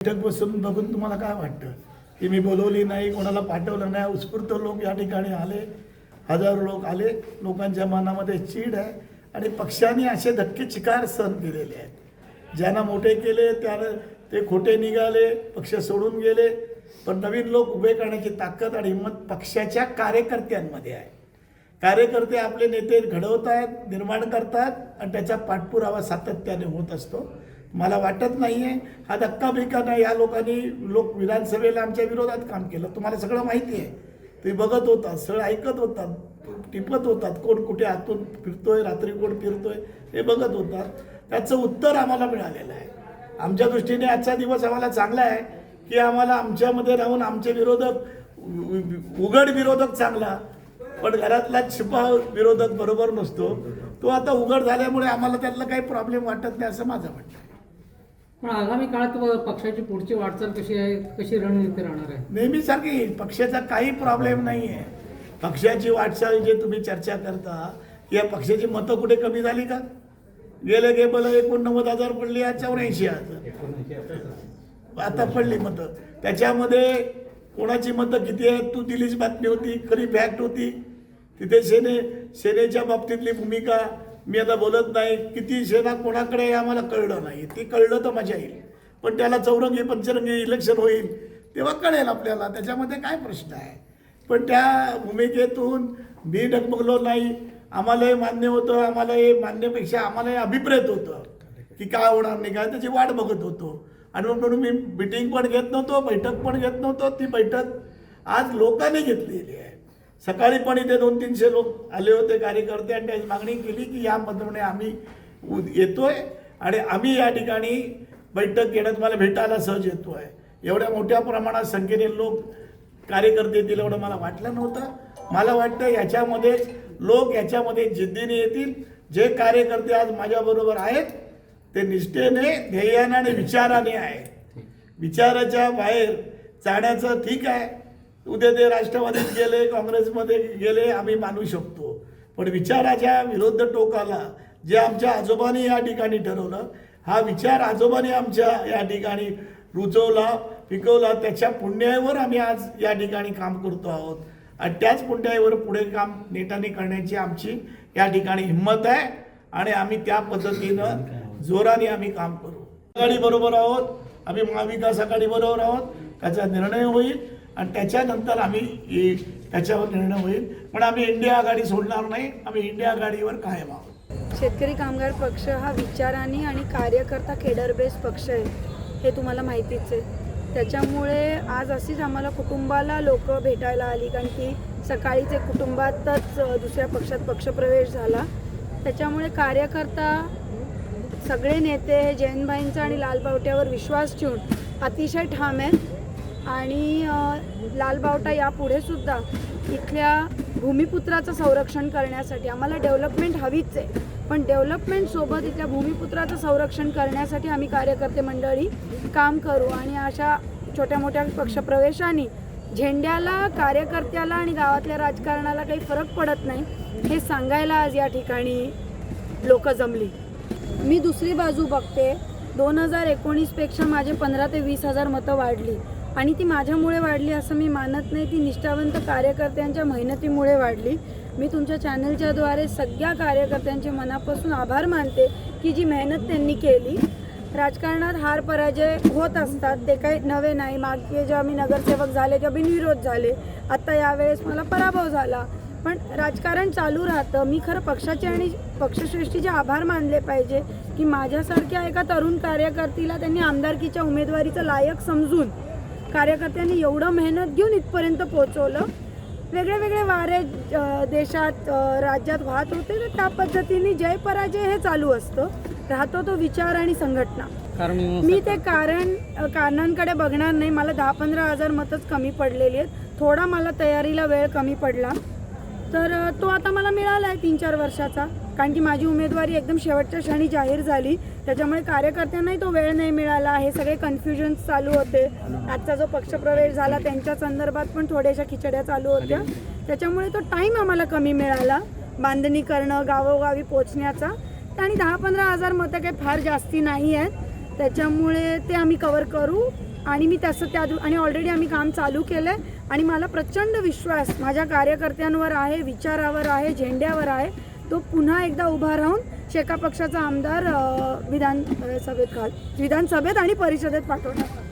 बैठक बसून बघून तुम्हाला काय वाटतं की मी बोलवली नाही, कोणाला पाठवलं नाही, उत्स्फूर्त लोक या ठिकाणी आले, हजारो लोक आले. लोकांच्या मनामध्ये चीड आहे आणि पक्षाने असे धक्के चिकार सहन केलेले आहेत. ज्यांना मोठे केले त्याला ते खोटे निघाले, पक्ष सोडून गेले. पण नवीन लोक उभे करण्याची ताकद आणि हिंमत पक्षाच्या कार्यकर्त्यांमध्ये आहे. कार्यकर्ते आपले नेते घडवतात, निर्माण करतात आणि त्याचा पाठपुरावा सातत्याने होत असतो. मला वाटत नाही आहे हा धक्काबिक्का नाही. या लोक विधानसभेला आमच्या विरोधात काम केलं, तुम्हाला सगळं माहिती आहे. तुम्ही बघत होतात, सगळं ऐकत होतात, टिपत होतात, कोण कुठे आतून फिरतोय, रात्री कोण फिरतोय हे बघत होतात. त्याचं उत्तर आम्हाला मिळालेलं आहे. आमच्या दृष्टीने आजचा दिवस आम्हाला चांगला आहे की आम्हाला आमच्यामध्ये राहून आमचे विरोधक, उघड विरोधक चांगला, पण घरातला छिपा विरोधक बरोबर नसतो. तो आता उघड झाल्यामुळे आम्हाला त्यातला काही प्रॉब्लेम वाटत नाही असं माझं म्हणणं आहे. पण आगामी काळात पक्षाची पुढची वाटचाल कशी आहे, कशी रणनीती राहणार आहे? नेहमीसारखी पक्षाचा काही प्रॉब्लेम नाही आहे. पक्षाची वाटचाल जे तुम्ही चर्चा करता, या पक्षाची मतं कुठे कमी झाली का? गेले 89,000 पडली, आज 84,000 आता पडली मतं. त्याच्यामध्ये कोणाची मतं किती आहेत तू दिलीच बातमी होती, खरी फॅक्ट होती. तिथे सेनेच्या बाबतीतली भूमिका मी आता बोलत नाही. किती सेना कोणाकडे आहे आम्हाला कळलं नाही. ती कळलं तर मजा येईल, पण त्याला चौरंगी पंचरंगी इलेक्शन होईल तेव्हा कळेल आपल्याला. त्याच्यामध्ये काय प्रश्न आहे. पण त्या भूमिकेतून मी डगमगलो नाही. आम्हालाही मान्य होतं, आम्हाला हे मान्यपेक्षा आम्हाला हे अभिप्रेत होतं की काय होणार नाही, काय त्याची वाट बघत होतो. आणि म्हणून मी मिटिंग पण घेत नव्हतो, बैठक पण घेत नव्हतो. ती बैठक आज लोकांनी घेतलेली आहे. सकाळी पण इथे 200-300 लोक आले होते कार्यकर्ते आणि त्याची मागणी केली की या पद्धतीने आम्ही येतोय आणि आम्ही या ठिकाणी बैठक घेण्यात मला भेटायला सहज येतोय. एवढ्या मोठ्या प्रमाणात संख्येने लोक कार्यकर्ते येतील एवढं मला वाटलं नव्हतं. मला वाटतं याच्यामध्ये लोक याच्यामध्ये जिद्दीने येतील. जे कार्यकर्ते आज माझ्याबरोबर आहेत ते निष्ठेने, ध्येयाने आणि विचाराने आहे. विचाराच्या बाहेर जाण्याचं ठीक आहे, उद्या ते राष्ट्रवादीत गेले, काँग्रेसमध्ये गेले, आम्ही मानू शकतो. पण विचाराच्या विरुद्ध टोकाला जे आमच्या आजोबांनी या ठिकाणी ठरवलं, हा विचार आजोबांनी आमच्या या ठिकाणी रुजवला, पिकवला, त्याच्या पुण्याईवर आम्ही आज या ठिकाणी काम करतो आहोत. आणि त्याच पुण्याईवर पुढे काम नेटाने करण्याची आमची या ठिकाणी हिंमत आहे आणि आम्ही त्या पद्धतीनं जोराने आम्ही काम करू. आघाडी बरोबर आहोत, आम्ही महाविकास आघाडी बरोबर आहोत. त्याचा निर्णय होईल आणि त्याच्यानंतर आम्ही त्याच्यावर निर्णय होईल. पण आम्ही इंडिया आघाडी सोडणार नाही. आम्ही इंडिया आघाडीवर कायम आहोत. शेतकरी कामगार पक्ष हा विचारांनी आणि कार्यकर्ता केडर बेस पक्ष आहे, हे तुम्हाला माहितीच आहे. त्याच्यामुळे आज अशीच आम्हाला कुटुंबाला लोक भेटायला आली, कारण की सकाळीच एक कुटुंबातच दुसऱ्या पक्षात पक्षप्रवेश झाला. त्याच्यामुळे कार्यकर्ता, सगळे नेते हे जयंतभाईंचा आणि लालबावट्यावर विश्वास ठेवून अतिशय ठाम आहेत. आणि लालबावटा यापुढे सुद्धा इथल्या भूमिपुत्राचं संरक्षण करण्यासाठी आम्हाला डेव्हलपमेंट हवीच आहे, पण डेव्हलपमेंटसोबत इथल्या भूमिपुत्राचं संरक्षण करण्यासाठी आम्ही कार्यकर्ते मंडळी काम करू. आणि अशा छोट्या मोठ्या पक्षप्रवेशांनी झेंड्याला, कार्यकर्त्याला आणि गावातल्या राजकारणाला काही फरक पडत नाही हे सांगायला आज या ठिकाणी लोक जमली. मी दुसरी बाजू बघते. 2019पेक्षा माझे 15 ते 20,000 मतं वाढली आणि ती माझ्यामुळे वाढली असं मी मानत नाही. ती निष्ठावंत कार्यकर्त्यांच्या मेहनतीमुळे वाढली. मी तुमच्या चॅनलच्याद्वारे सगळ्या कार्यकर्त्यांचे मनापासून आभार मानते की जी मेहनत त्यांनी केली. राजकारणात हार पराजय होत असतात, ते काही नवे नाही. मागे जेव्हा मी नगरसेवक झाले तेव्हा बिनविरोध झाले, आत्ता यावेळेस मला पराभव झाला, पण राजकारण चालू राहतं. मी खरं पक्षाचे आणि पक्षश्रेष्ठीचे आभार मानले पाहिजे की माझ्यासारख्या एका तरुण कार्यकर्तीला त्यांनी आमदारकीच्या उमेदवारीचं लायक समजून कार्यकर्त्यांनी एवढं मेहनत घेऊन इथपर्यंत पोहोचवलं. वेगळे वेगळे वारे देशात, राज्यात वाहत होते, तर त्या पद्धतीने जय पराजय हे चालू असतं. राहतो तो विचार आणि संघटना. मी ते कारणांकडे बघणार नाही. मला 10-15 हजार मतच कमी पडलेली आहेत. थोडा मला तयारीला वेळ कमी पडला, तर तो आता मला मिळाला आहे 3-4 वर्षाचा, कारण की माझी उमेदवारी एकदम शेवटच्या क्षणी जाहीर झाली. त्याच्यामुळे कार्यकर्त्यांनाही तो वेळ नाही मिळाला. हे सगळे कन्फ्युजन्स चालू होते. आजचा जो पक्षप्रवेश झाला त्यांच्या संदर्भात पण थोड्याशा खिचड्या चालू होत्या. त्याच्यामुळे तो टाईम आम्हाला कमी मिळाला बांधणी करणं, गावोगावी पोचण्याचा. आणि 10-15 हजार मतं काही फार जास्ती नाही आहेत. त्याच्यामुळे ते आम्ही कव्हर करू. आणि मी आणि ऑलरेडी आम्ही काम चालू केलं आहे आणि मला प्रचंड विश्वास माझ्या कार्यकर्त्यांवर आहे, विचारावर आहे, झेंड्यावर आहे. तो पुन्हा एकदा उभा राहून शेका पक्षाचा आमदार विधानसभेत आणि परिषदेत पाठवणार.